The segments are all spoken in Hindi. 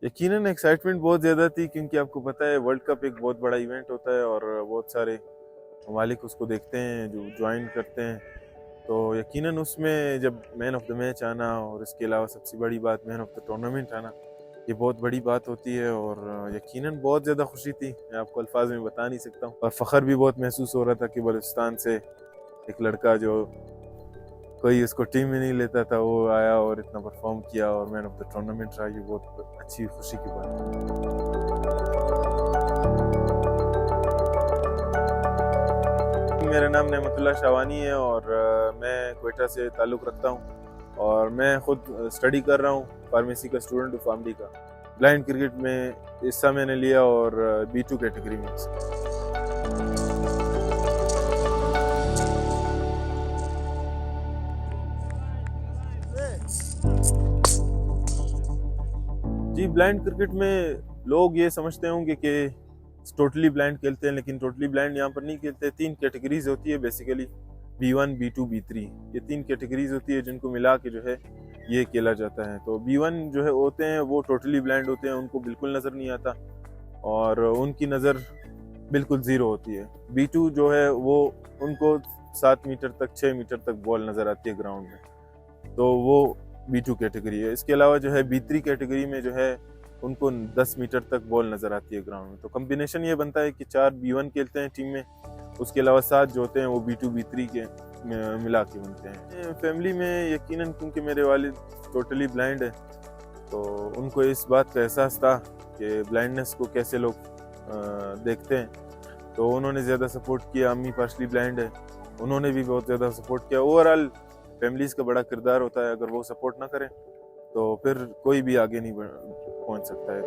यकीनन एक्साइटमेंट बहुत ज़्यादा थी, क्योंकि आपको पता है वर्ल्ड कप एक बहुत बड़ा इवेंट होता है और बहुत सारे ममालिक उसको देखते हैं, जो ज्वाइन करते हैं। तो यकीनन उसमें जब मैन ऑफ द मैच आना और इसके अलावा सबसे बड़ी बात मैन ऑफ द टूर्नामेंट आना, ये बहुत बड़ी बात होती है और यकीनन बहुत ज़्यादा खुशी थी, मैं आपको अल्फाज में बता नहीं सकता हूँ। और फ़ख्र भी बहुत महसूस हो रहा था कि बलूचिस्तान से एक लड़का जो कोई उसको टीम में नहीं लेता था, वो आया और इतना परफॉर्म किया और मैन ऑफ द टूर्नामेंट रहा। ये बहुत अच्छी खुशी की बात है। मेरा नाम नेमतुल्लाह शावानी है और मैं क्वेटा से ताल्लुक़ रखता हूँ और मैं ख़ुद स्टडी कर रहा हूँ, फार्मेसी का स्टूडेंट हूँ फार्मडी का। ब्लाइंड क्रिकेट में हिस्सा मैंने लिया और B2 कैटेगरी में। जी, ब्लाइंड क्रिकेट में लोग ये समझते होंगे कि टोटली ब्लाइंड खेलते हैं, लेकिन टोटली ब्लाइंड यहाँ पर नहीं खेलते। 3 कैटेगरीज होती है बेसिकली, B1, B2, B3, ये 3 कैटेगरीज होती है जिनको मिला के जो है ये खेला जाता है। तो B1 जो है होते हैं वो टोटली ब्लाइंड होते हैं, उनको बिल्कुल नज़र नहीं आता और उनकी नज़र बिल्कुल ज़ीरो होती है। B2 जो है वो उनको 7 मीटर तक 6 मीटर तक बॉल नज़र आती है ग्राउंड में, तो वो B2 कैटेगरी है। इसके अलावा जो है B3 कैटेगरी में जो है उनको 10 मीटर तक बॉल नज़र आती है ग्राउंड में। तो कम्बिनेशन ये बनता है कि 4 B1 खेलते हैं टीम में, उसके अलावा 7 जो होते हैं वो B2 B3 के मिला के बनते हैं। फैमिली में यकीनन क्योंकि मेरे वालिद टोटली ब्लाइंड है, तो उनको इस बात का एहसास था कि ब्लाइंडनेस को कैसे लोग देखते हैं, तो उन्होंने ज़्यादा सपोर्ट किया। अम्मी पार्शली ब्लाइंड है, उन्होंने भी बहुत ज़्यादा सपोर्ट किया। ओवरऑल फैमिलीज़ का बड़ा किरदार होता है, अगर वो सपोर्ट ना करें तो फिर कोई भी आगे नहीं पहुंच सकता है।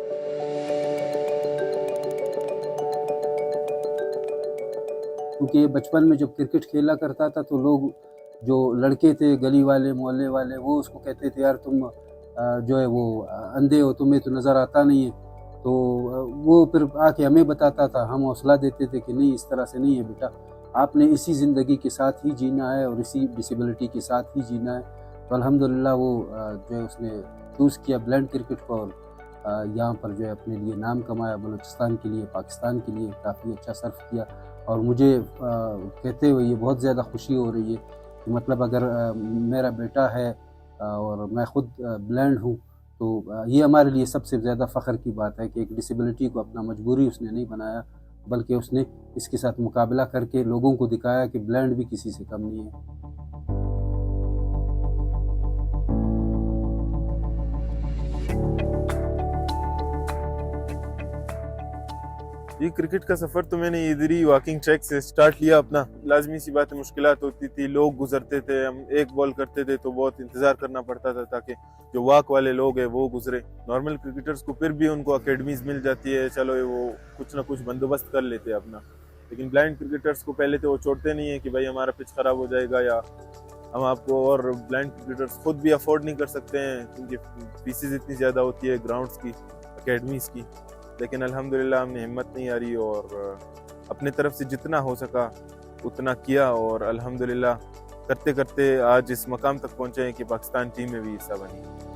क्योंकि बचपन में जब क्रिकेट खेला करता था तो लोग जो लड़के थे गली वाले मोहल्ले वाले वो उसको कहते थे, यार तुम जो है वो अंधे हो, तुम्हें तो नज़र आता नहीं है। तो वो फिर आके हमें बताता था, हम हौसला देते थे कि नहीं, इस तरह से नहीं है बेटा, आपने इसी ज़िंदगी के साथ ही जीना है और इसी डिसेबिलिटी के साथ ही जीना है। तो अल्हम्दुलिल्लाह वो जो है उसने चूज़ किया ब्लाइंड क्रिकेट को और यहाँ पर जो है अपने लिए नाम कमाया, बलूचिस्तान के लिए, पाकिस्तान के लिए काफ़ी अच्छा सर्व किया। और मुझे कहते हुए ये बहुत ज़्यादा खुशी हो रही है कि मतलब अगर मेरा बेटा है और मैं ख़ुद ब्लाइंड हूँ, तो ये हमारे लिए सबसे ज़्यादा फ़ख्र की बात है कि एक डिसेबिलिटी को अपना मजबूरी उसने नहीं बनाया, बल्कि उसने इसके साथ मुकाबला करके लोगों को दिखाया कि ब्लाइंड भी किसी से कम नहीं है। ये क्रिकेट का सफ़र तो मैंने इधर ही वॉकिंग ट्रैक से स्टार्ट लिया अपना। लाजमी सी बात है, मुश्किलात होती थी, लोग गुजरते थे, हम एक बॉल करते थे तो बहुत इंतज़ार करना पड़ता था ताकि जो वॉक वाले लोग हैं वो गुजरे। नॉर्मल क्रिकेटर्स को फिर भी उनको अकेडमीज़ मिल जाती है, चलो वो कुछ ना कुछ बंदोबस्त कर लेते हैं अपना। लेकिन ब्लाइंड क्रिकेटर्स को पहले तो वो छोड़ते नहीं है कि भाई हमारा पिच ख़राब हो जाएगा या हम आपको, और ब्लाइंड क्रिकेटर्स खुद भी अफोर्ड नहीं कर सकते हैं क्योंकि फीसेस इतनी ज़्यादा होती है ग्राउंड्स की, अकेडमीज़ की। लेकिन अल्हम्दुलिल्लाह हमने हिम्मत नहीं हारी और अपने तरफ से जितना हो सका उतना किया और अल्हम्दुलिल्लाह करते करते आज इस मकाम तक पहुँचे हैं कि पाकिस्तान टीम में भी हिस्सा बनी।